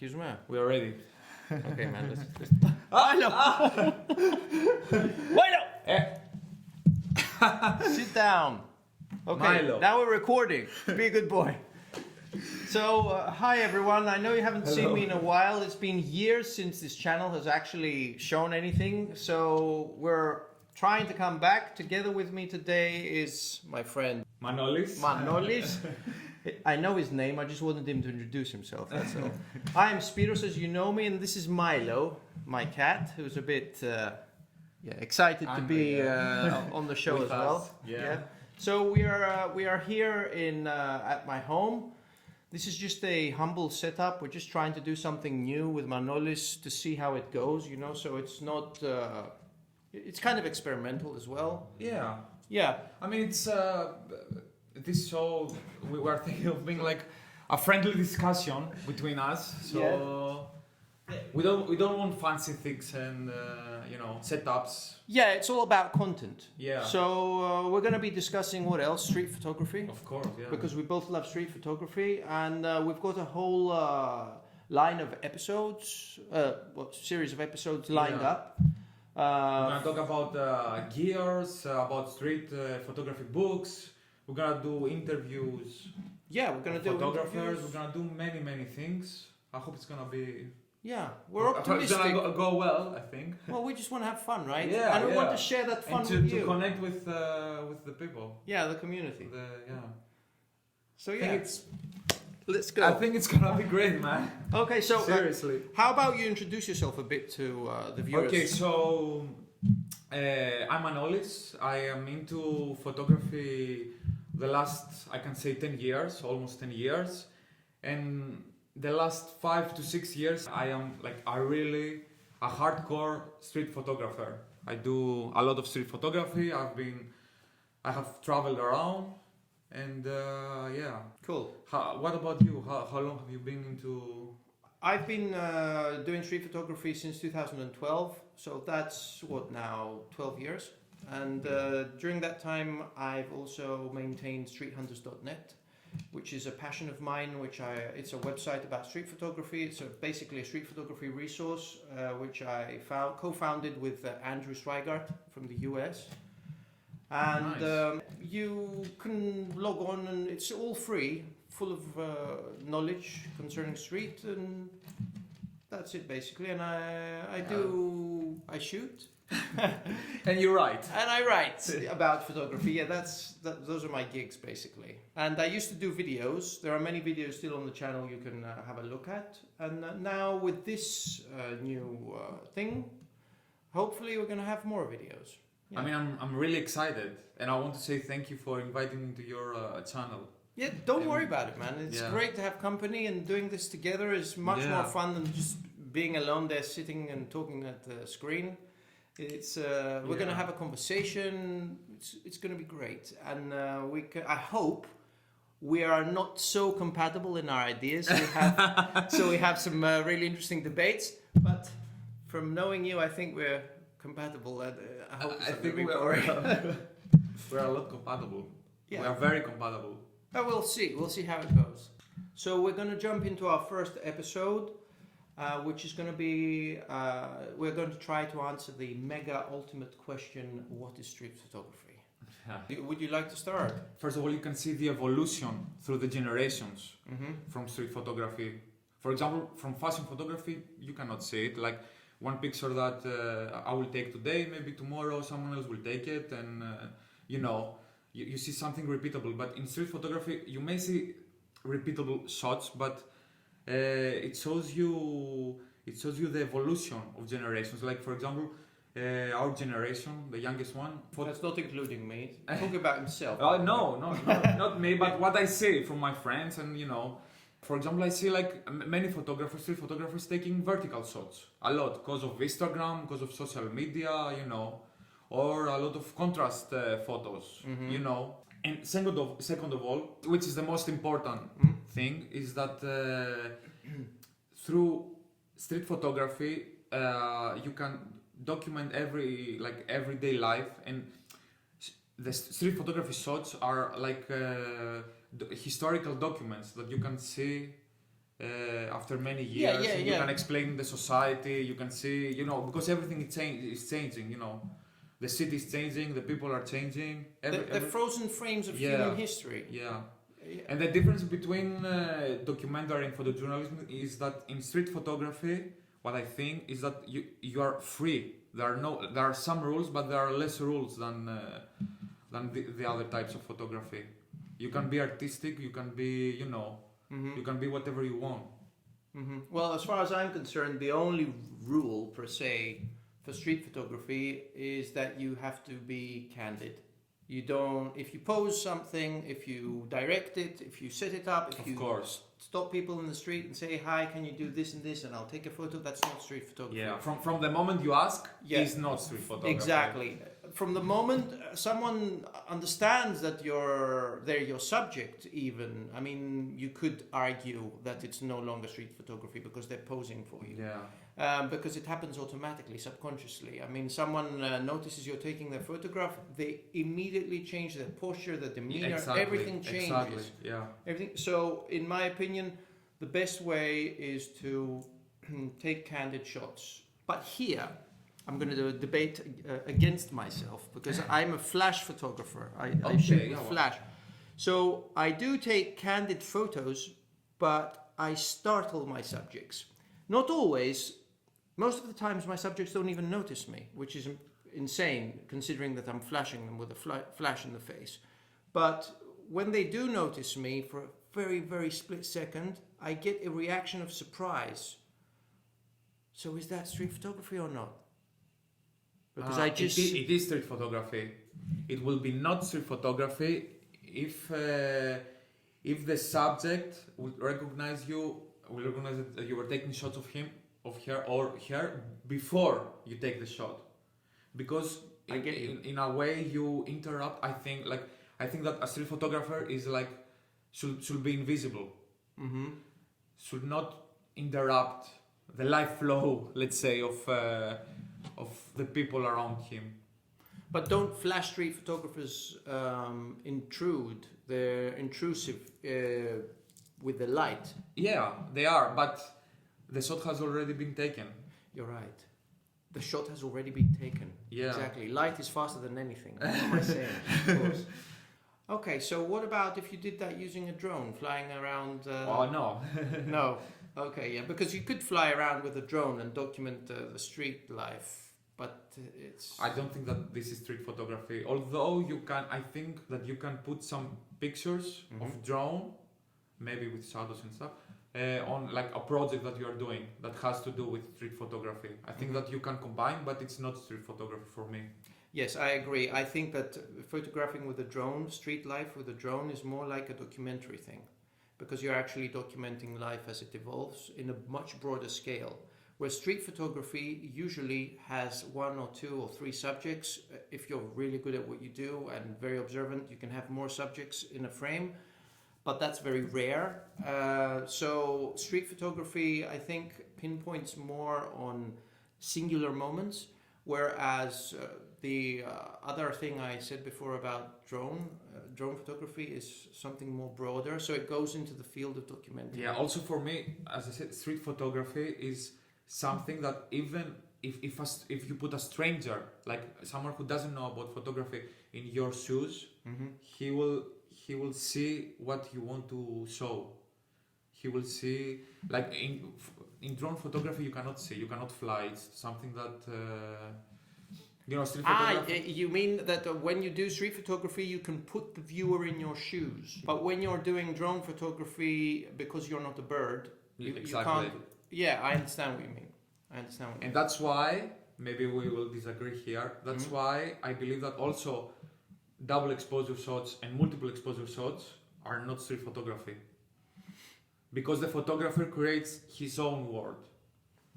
Excuse me. We are ready. Okay, man. Let's... Milo! Milo! Sit down. Okay. Milo. Now we're recording. Be a good boy. So, hi everyone. I know you haven't seen me in a while. It's been years since this channel has actually shown anything. So we're trying to come back. Together with me today is my friend Manolis. I know his name, I just wanted him to introduce himself, that's all. I am Spyros, as you know me, and this is Milo, my cat, who's a bit excited to be on the show as well. Yeah. So we are here in at my home. This is just a humble setup. We're just trying to do something new with Manolis to see how it goes, you know, so it's not... it's kind of experimental as well. Yeah. Yeah. I mean, it's this show we were thinking of being like a friendly discussion between us. So we don't want fancy things and setups. Yeah, it's all about content. Yeah. So we're going to be discussing what else? Street photography. Of course, yeah. Because we both love street photography, and we've got a whole line of episodes, series of episodes lined up. We're gonna talk about gears, about street photography books. We're gonna do interviews. Yeah, we're gonna do photographers. interviews. We're gonna do many things. I hope it's gonna be. Yeah, we're optimistic. It's gonna go well, I think. Well, we just want to have fun, right? Yeah, and we want to share that fun and with to you. Connect with the people. Yeah, the community. So yeah, let's go. I think it's gonna be great, man. Okay, so Seriously. how about you introduce yourself a bit to the viewers? Okay, so I'm Manolis. I am into photography the last, I can say, 10 years, almost 10 years. And the last 5 to 6 years, I am like a hardcore street photographer. I do a lot of street photography. I have traveled around, and yeah. Cool. What about you? How long have you been into? I've been doing street photography since 2012, so that's what now, 12 years. And during that time, I've also maintained streethunters.net, which is a passion of mine. It's a website about street photography. It's basically a street photography resource, which I co-founded with Andrew Swigart from the US. And Nice. You can log on, and it's all free, full of knowledge concerning street, and that's it basically. And I shoot. And you're right. And I write about photography. Yeah, those are my gigs basically. And I used to do videos. There are many videos still on the channel you can have a look at. And now with this new thing, hopefully we're gonna have more videos. Yeah. I mean, I'm really excited, and I want to say thank you for inviting me to your channel. Yeah, don't worry about it, man. It's great to have company, and doing this together is much more fun than just being alone there, sitting and talking at the screen. It's we're gonna have a conversation. It's gonna be great, and I hope we are not so compatible in our ideas. So we have some really interesting debates. But from knowing you, I think we're compatible. And I hope it's I not think gonna be boring. we're a lot compatible. Yeah. We are very compatible. But we'll see. We'll see how it goes. So we're gonna jump into our first episode. Which is going to be, we're going to try to answer the mega ultimate question, what is street photography? Yeah. Would you like to start? First of all, you can see the evolution through the generations from street photography. For example, from fashion photography, you cannot see it. Like one picture that I will take today, maybe tomorrow someone else will take it, and you see something repeatable. But in street photography, you may see repeatable shots, but it shows you the evolution of generations. Like for example, our generation, the youngest one. That's not including me. Talking about himself. No, not me. But what I see from my friends, and for example, I see like many street photographers taking vertical shots a lot because of Instagram, because of social media, or a lot of contrast photos, And second of all, which is the most important thing, is that through street photography you can document everyday life, and the street photography shots are like historical documents that you can see after many years. Yeah. You can explain the society. You can see, because everything is changing. The city is changing. The people are changing. The frozen frames of human history. Yeah. And the difference between documentary and photojournalism is that in street photography, what I think is that you are free. There are some rules, but there are less rules than the other types of photography. You can be artistic. You can be, you can be whatever you want. Mm-hmm. Well, as far as I'm concerned, the only rule per se for street photography is that you have to be candid. You don't, if you pose something, if you direct it, if you set it up, if you stop people in the street and say, hi, can you do this and this, and I'll take a photo, that's not street photography. Yeah, from the moment you ask, it's not street photography. Exactly. From the moment someone understands that they're your subject even, I mean, you could argue that it's no longer street photography because they're posing for you. Yeah. Because it happens automatically, subconsciously. I mean, someone notices you're taking their photograph, they immediately change their posture, their demeanor, everything changes. Exactly, yeah. Everything. So, in my opinion, the best way is to take candid shots. But here, I'm going to do a debate against myself because I'm a flash photographer. I shoot with flash. So, I do take candid photos, but I startle my subjects. Not always. Most of the times my subjects don't even notice me, which is insane considering that I'm flashing them with a flash in the face. But when they do notice me for a very, very split second, I get a reaction of surprise. So is that street photography or not? Because it is street photography. It will be not street photography if the subject will recognize that you were taking shots of him, of her, or her before you take the shot, because in a way you interrupt. I think that a street photographer is should be invisible, should not interrupt the life flow, let's say, of the people around him. But don't flash street photographers intrude? They're intrusive with the light. Yeah, they are, but the shot has already been taken. You're right. The shot has already been taken. Yeah. Exactly. Light is faster than anything. What am I saying? Of course. Okay, so what about if you did that using a drone, flying around? Oh, no. No. Okay, yeah, because you could fly around with a drone and document the street life, but it's... I don't think that this is street photography, although I think that you can put some pictures of drone, maybe with shadows and stuff, on like a project that you are doing that has to do with street photography. I think that you can combine, but it's not street photography for me. Yes, I agree. I think that photographing with a drone, street life with a drone, is more like a documentary thing, because you're actually documenting life as it evolves in a much broader scale. Where street photography usually has 1 or 2 or 3 subjects. If you're really good at what you do and very observant, you can have more subjects in a frame, but that's very rare. So street photography, I think, pinpoints more on singular moments, whereas the other thing I said before about drone photography is something more broader, so it goes into the field of documenting. Yeah, also for me, as I said, street photography is something that even if you put a stranger, like someone who doesn't know about photography, in your shoes, he will see what you want to show. He will see, like in drone photography, you cannot fly. It's something that street photography. You mean that when you do street photography, you can put the viewer in your shoes, but when you're doing drone photography, because you're not a bird, you can't. Yeah, I understand what you mean. And that's why, maybe we will disagree here, that's why I believe that also double exposure shots and multiple exposure shots are not street photography. Because the photographer creates his own world.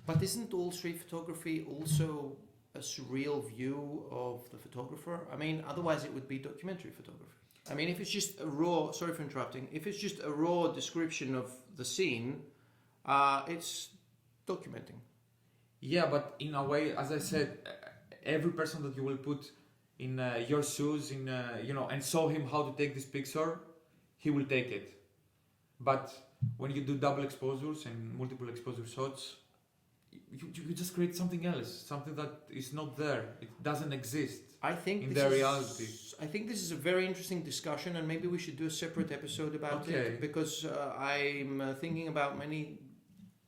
But isn't all street photography also a surreal view of the photographer? I mean, otherwise it would be documentary photography. I mean, if it's just a raw, sorry for interrupting, if it's just a raw description of the scene, it's documenting. Yeah, but in a way, as I said, every person that you will put in your shoes, and show him how to take this picture, he will take it. But when you do double exposures and multiple exposure shots, you just create something else, something that is not there. It doesn't exist in their reality. I think this is a very interesting discussion, and maybe we should do a separate episode about it, because I'm thinking about many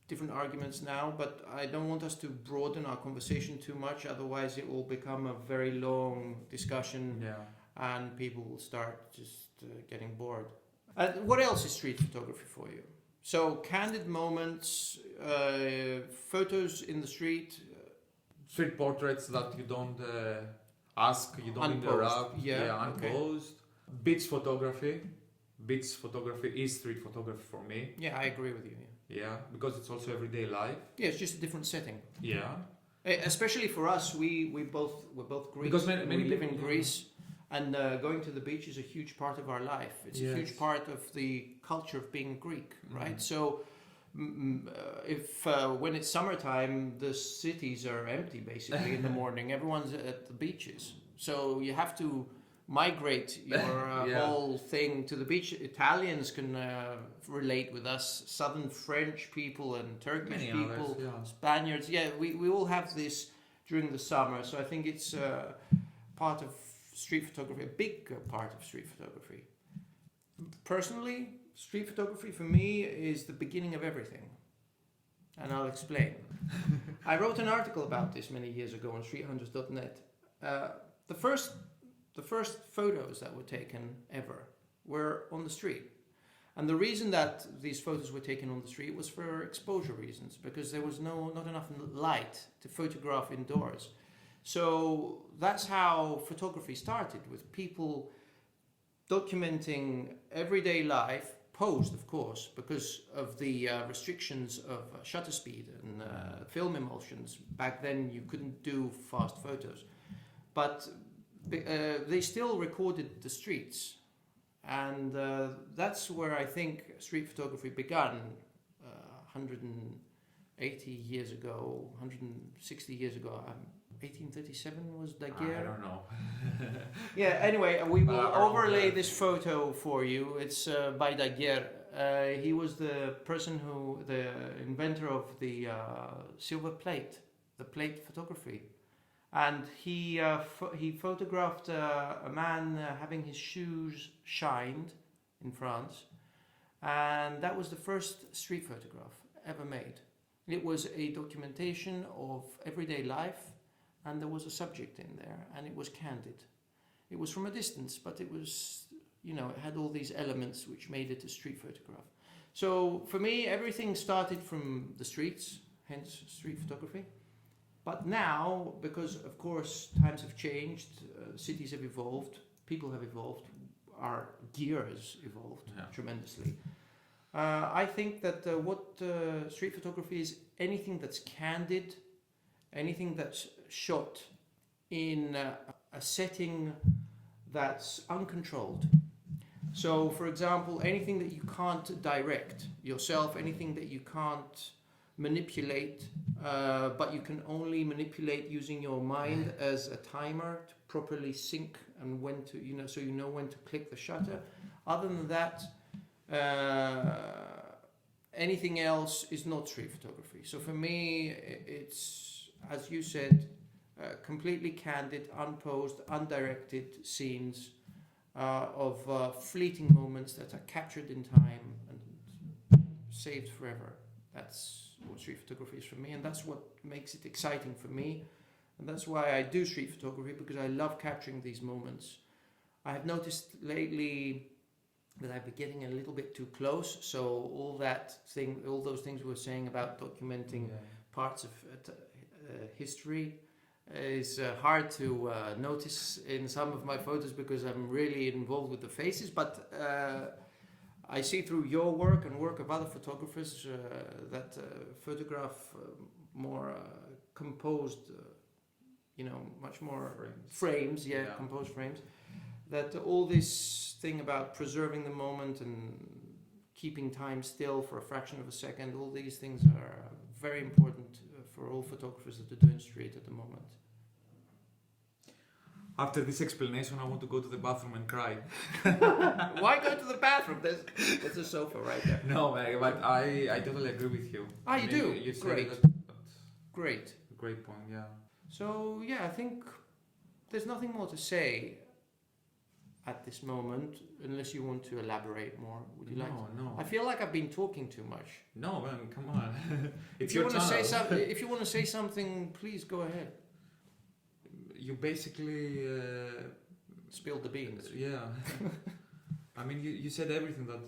different arguments now, but I don't want us to broaden our conversation too much, otherwise it will become a very long discussion and people will start just getting bored. What else is street photography for you? So candid moments, photos in the street. Street portraits that you don't ask, you don't interrupt. Unposed. Beach photography. Beach photography is street photography for me. Yeah, I agree with you. Yeah, because it's also everyday life. Yeah, it's just a different setting. Yeah. Especially for us, we're both Greeks. Because many live in Greece. And going to the beach is a huge part of our life. It's a huge part of the culture of being Greek, right? So if when it's summertime, the cities are empty basically in the morning. Everyone's at the beaches. So you have to migrate your whole thing to the beach. Italians can relate with us, southern French people and Turkish people, Spaniards. Yeah, we all have this during the summer. So I think it's part of street photography, a big part of street photography. Personally, street photography for me is the beginning of everything. And I'll explain. I wrote an article about this many years ago on streethunters.net. The first photos that were taken ever were on the street. And the reason that these photos were taken on the street was for exposure reasons, because there was not enough light to photograph indoors. So that's how photography started, with people documenting everyday life, posed of course, because of the restrictions of shutter speed and film emulsions. Back then you couldn't do fast photos. But they still recorded the streets. And that's where I think street photography began 180 years ago, 160 years ago. 1837 was Daguerre. I don't know. Yeah, anyway, we will overlay this photo for you. It's by Daguerre. He was the inventor of the silver plate, the plate photography. And he photographed a man having his shoes shined in France. And that was the first street photograph ever made. It was a documentation of everyday life. And there was a subject in there, and it was candid. It was from a distance, but it was, it had all these elements which made it a street photograph. So for me, everything started from the streets, hence street photography. But now, because of course times have changed, cities have evolved, people have evolved, our gear has evolved tremendously. I think that what street photography is anything that's candid, anything that's shot in a setting that's uncontrolled. So, for example, anything that you can't direct yourself, anything that you can't manipulate, but you can only manipulate using your mind as a timer to properly sync and when to, so you know when to click the shutter. Other than that, anything else is not street photography. So for me, it's, as you said, completely candid, unposed, undirected scenes of fleeting moments that are captured in time and saved forever. That's what street photography is for me, and that's what makes it exciting for me. And that's why I do street photography, because I love capturing these moments. I have noticed lately that I've been getting a little bit too close. So all those things we were saying about documenting parts of history is hard to notice in some of my photos, because I'm really involved with the faces. But I see through your work and work of other photographers that photograph more composed, much more frames, composed frames, that all this thing about preserving the moment and keeping time still for a fraction of a second, all these things are very important for all photographers that are doing street at the moment. After this explanation, I want to go to the bathroom and cry. Why go to the bathroom? There's a sofa right there. No, but I totally agree with you. Ah, you do? You said Great. that's Great. a great point, yeah. So, yeah, I think there's nothing more to say at this moment, unless you want to elaborate more. Would you like to? No. I feel like I've been talking too much. No, man, come on. It's If you your want to say channel. something, if you want to say something, please go ahead. You basically... Spill the beans. Yeah. I mean, you said everything that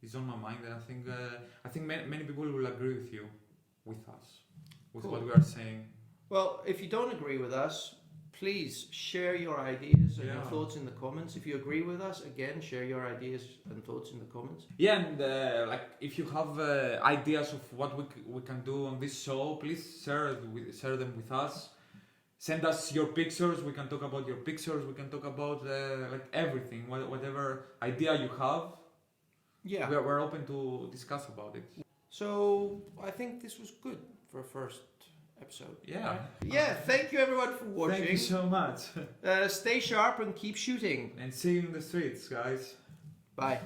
is on my mind, and I think many people will agree with you, with us, with Cool. what we are saying. Well, if you don't agree with us, please share your ideas and your thoughts in the comments. If you agree with us, again, share your ideas and thoughts in the comments. Yeah, and like if you have ideas of what we can do on this show, please share them with us. Send us your pictures. We can talk about your pictures. We can talk about like everything, whatever idea you have. Yeah. We're open to discuss about it. So I think this was good for a first episode. Yeah. Right? Yeah. Thank you everyone for watching. Thank you so much. Stay sharp and keep shooting. And see you in the streets, guys. Bye.